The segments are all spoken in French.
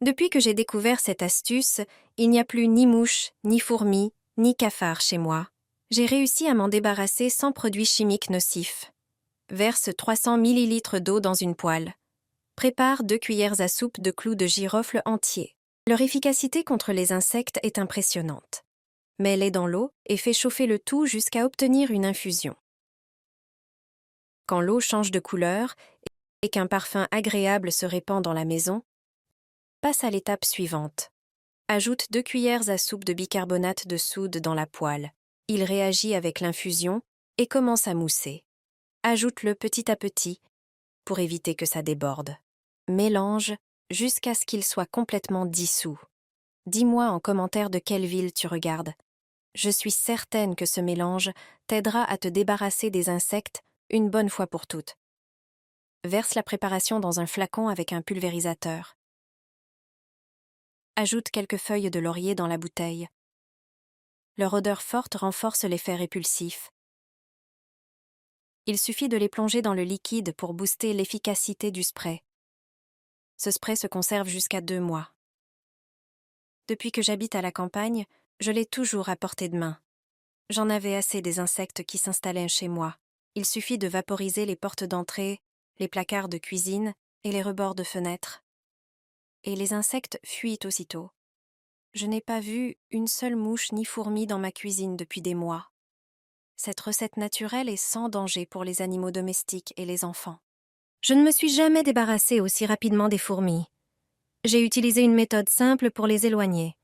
Depuis que j'ai découvert cette astuce, il n'y a plus ni mouches, ni fourmis, ni cafards chez moi. J'ai réussi à m'en débarrasser sans produits chimiques nocifs. Verse 300 ml d'eau dans une poêle. Prépare 2 cuillères à soupe de clous de girofle entiers. Leur efficacité contre les insectes est impressionnante. Mets-les dans l'eau et fais chauffer le tout jusqu'à obtenir une infusion. Quand l'eau change de couleur et qu'un parfum agréable se répand dans la maison, passe à l'étape suivante. Ajoute 2 cuillères à soupe de bicarbonate de soude dans la poêle. Il réagit avec l'infusion et commence à mousser. Ajoute-le petit à petit pour éviter que ça déborde. Mélange jusqu'à ce qu'il soit complètement dissous. Dis-moi en commentaire de quelle ville tu regardes. Je suis certaine que ce mélange t'aidera à te débarrasser des insectes une bonne fois pour toutes. Verse la préparation dans un flacon avec un pulvérisateur. Ajoute quelques feuilles de laurier dans la bouteille. Leur odeur forte renforce l'effet répulsif. Il suffit de les plonger dans le liquide pour booster l'efficacité du spray. Ce spray se conserve jusqu'à 2 mois. Depuis que j'habite à la campagne, je l'ai toujours à portée de main. J'en avais assez des insectes qui s'installaient chez moi. Il suffit de vaporiser les portes d'entrée, les placards de cuisine et les rebords de fenêtres. Et les insectes fuient aussitôt. Je n'ai pas vu une seule mouche ni fourmi dans ma cuisine depuis des mois. Cette recette naturelle est sans danger pour les animaux domestiques et les enfants. Je ne me suis jamais débarrassée aussi rapidement des fourmis. J'ai utilisé une méthode simple pour les éloigner,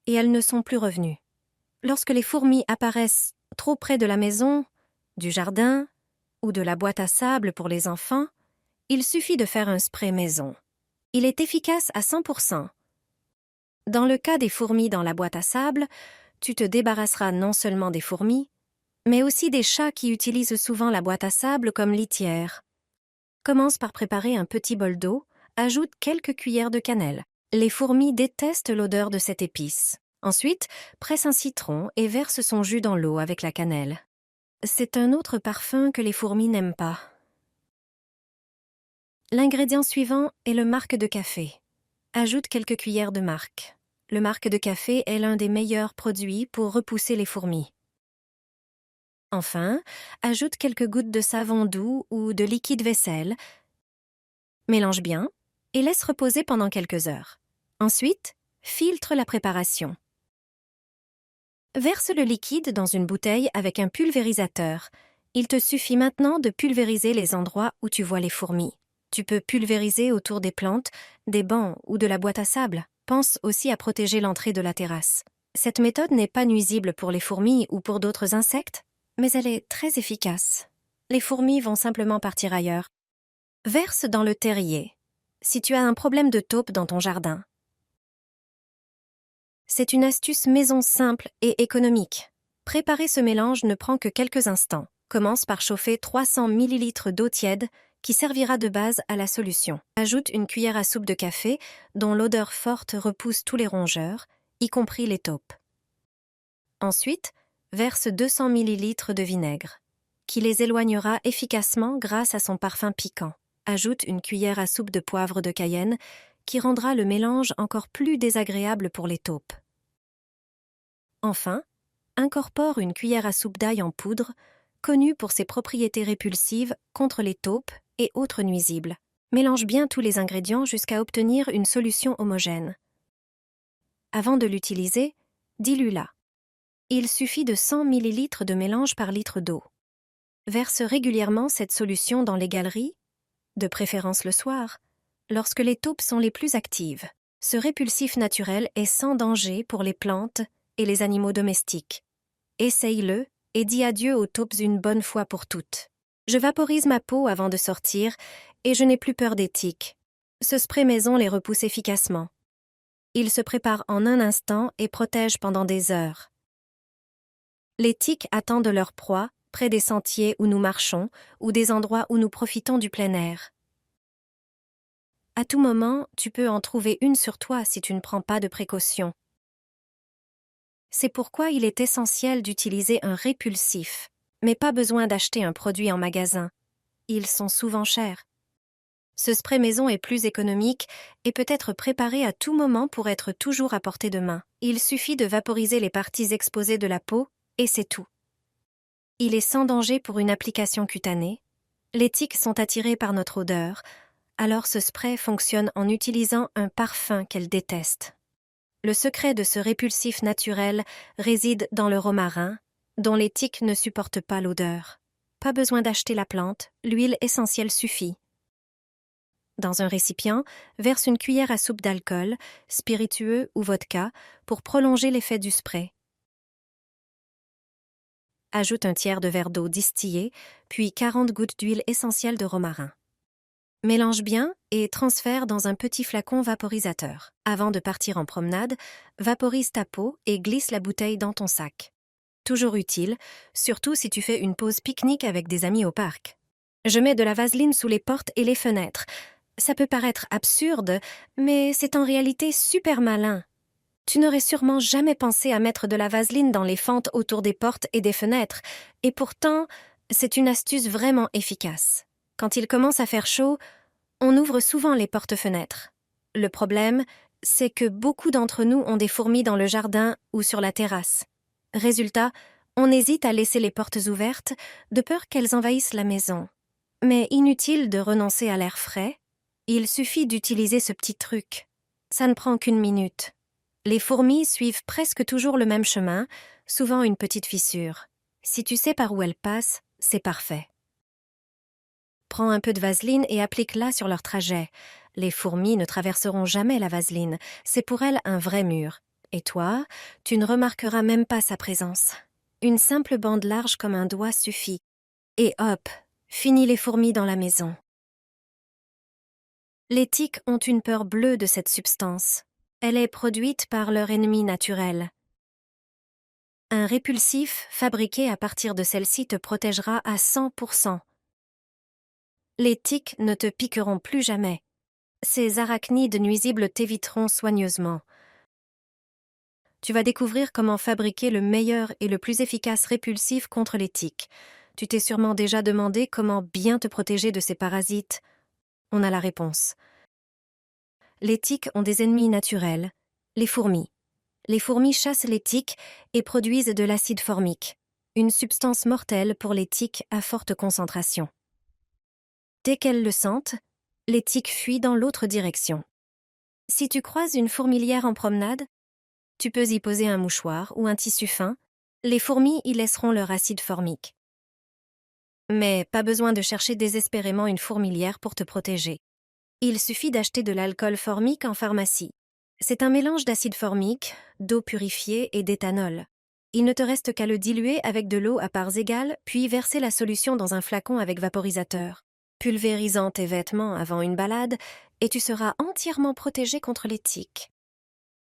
et elles ne sont plus revenues. Lorsque les fourmis apparaissent trop près de la maison, du jardin ou de la boîte à sable pour les enfants, il suffit de faire un spray maison. Il est efficace à 100%. Dans le cas des fourmis dans la boîte à sable, tu te débarrasseras non seulement des fourmis, mais aussi des chats qui utilisent souvent la boîte à sable comme litière. Commence par préparer un petit bol d'eau, ajoute quelques cuillères de cannelle. Les fourmis détestent l'odeur de cette épice. Ensuite, presse un citron et verse son jus dans l'eau avec la cannelle. C'est un autre parfum que les fourmis n'aiment pas. L'ingrédient suivant est le marc de café. Ajoute quelques cuillères de marc. Le marc de café est l'un des meilleurs produits pour repousser les fourmis. Enfin, ajoute quelques gouttes de savon doux ou de liquide vaisselle. Mélange bien et laisse reposer pendant quelques heures. Ensuite, filtre la préparation. Verse le liquide dans une bouteille avec un pulvérisateur. Il te suffit maintenant de pulvériser les endroits où tu vois les fourmis. Tu peux pulvériser autour des plantes, des bancs ou de la boîte à sable. Pense aussi à protéger l'entrée de la terrasse. Cette méthode n'est pas nuisible pour les fourmis ou pour d'autres insectes, mais elle est très efficace. Les fourmis vont simplement partir ailleurs. Verse dans le terrier. Si tu as un problème de taupe dans ton jardin. C'est une astuce maison simple et économique. Préparer ce mélange ne prend que quelques instants. Commence par chauffer 300 ml d'eau tiède qui servira de base à la solution. Ajoute une cuillère à soupe de café dont l'odeur forte repousse tous les rongeurs, y compris les taupes. Ensuite, verse 200 ml de vinaigre, qui les éloignera efficacement grâce à son parfum piquant. Ajoute une cuillère à soupe de poivre de Cayenne qui rendra le mélange encore plus désagréable pour les taupes. Enfin, incorpore une cuillère à soupe d'ail en poudre, connue pour ses propriétés répulsives contre les taupes et autres nuisibles. Mélange bien tous les ingrédients jusqu'à obtenir une solution homogène. Avant de l'utiliser, dilue-la. Il suffit de 100 ml de mélange par litre d'eau. Verse régulièrement cette solution dans les galeries, de préférence le soir, lorsque les taupes sont les plus actives. Ce répulsif naturel est sans danger pour les plantes et les animaux domestiques. Essaye-le et dis adieu aux taupes une bonne fois pour toutes. Je vaporise ma peau avant de sortir et je n'ai plus peur des tiques. Ce spray maison les repousse efficacement. Il se prépare en un instant et protège pendant des heures. Les tiques attendent leur proie près des sentiers où nous marchons ou des endroits où nous profitons du plein air. À tout moment, tu peux en trouver une sur toi si tu ne prends pas de précautions. C'est pourquoi il est essentiel d'utiliser un répulsif, mais pas besoin d'acheter un produit en magasin. Ils sont souvent chers. Ce spray maison est plus économique et peut être préparé à tout moment pour être toujours à portée de main. Il suffit de vaporiser les parties exposées de la peau et c'est tout. Il est sans danger pour une application cutanée. Les tiques sont attirées par notre odeur, alors ce spray fonctionne en utilisant un parfum qu'elles détestent. Le secret de ce répulsif naturel réside dans le romarin, dont les tiques ne supportent pas l'odeur. Pas besoin d'acheter la plante, l'huile essentielle suffit. Dans un récipient, verse une cuillère à soupe d'alcool, spiritueux ou vodka, pour prolonger l'effet du spray. Ajoute un tiers de verre d'eau distillée, puis 40 gouttes d'huile essentielle de romarin. Mélange bien et transfère dans un petit flacon vaporisateur. Avant de partir en promenade, vaporise ta peau et glisse la bouteille dans ton sac. Toujours utile, surtout si tu fais une pause pique-nique avec des amis au parc. Je mets de la vaseline sous les portes et les fenêtres. Ça peut paraître absurde, mais c'est en réalité super malin. Tu n'aurais sûrement jamais pensé à mettre de la vaseline dans les fentes autour des portes et des fenêtres, et pourtant, c'est une astuce vraiment efficace. Quand il commence à faire chaud, on ouvre souvent les portes-fenêtres. Le problème, c'est que beaucoup d'entre nous ont des fourmis dans le jardin ou sur la terrasse. Résultat, on hésite à laisser les portes ouvertes, de peur qu'elles envahissent la maison. Mais inutile de renoncer à l'air frais, il suffit d'utiliser ce petit truc. Ça ne prend qu'une minute. Les fourmis suivent presque toujours le même chemin, souvent une petite fissure. Si tu sais par où elles passent, c'est parfait. Prends un peu de vaseline et applique-la sur leur trajet. Les fourmis ne traverseront jamais la vaseline, c'est pour elles un vrai mur. Et toi, tu ne remarqueras même pas sa présence. Une simple bande large comme un doigt suffit. Et hop, fini les fourmis dans la maison. Les tiques ont une peur bleue de cette substance. Elle est produite par leur ennemi naturel. Un répulsif fabriqué à partir de celle-ci te protégera à 100%. Les tiques ne te piqueront plus jamais. Ces arachnides nuisibles t'éviteront soigneusement. Tu vas découvrir comment fabriquer le meilleur et le plus efficace répulsif contre les tiques. Tu t'es sûrement déjà demandé comment bien te protéger de ces parasites. On a la réponse. Les tiques ont des ennemis naturels, les fourmis. Les fourmis chassent les tiques et produisent de l'acide formique, une substance mortelle pour les tiques à forte concentration. Dès qu'elles le sentent, les tiques fuient dans l'autre direction. Si tu croises une fourmilière en promenade, tu peux y poser un mouchoir ou un tissu fin, les fourmis y laisseront leur acide formique. Mais pas besoin de chercher désespérément une fourmilière pour te protéger. Il suffit d'acheter de l'alcool formique en pharmacie. C'est un mélange d'acide formique, d'eau purifiée et d'éthanol. Il ne te reste qu'à le diluer avec de l'eau à parts égales, puis verser la solution dans un flacon avec vaporisateur. Pulvérisant tes vêtements avant une balade, et tu seras entièrement protégé contre les tiques.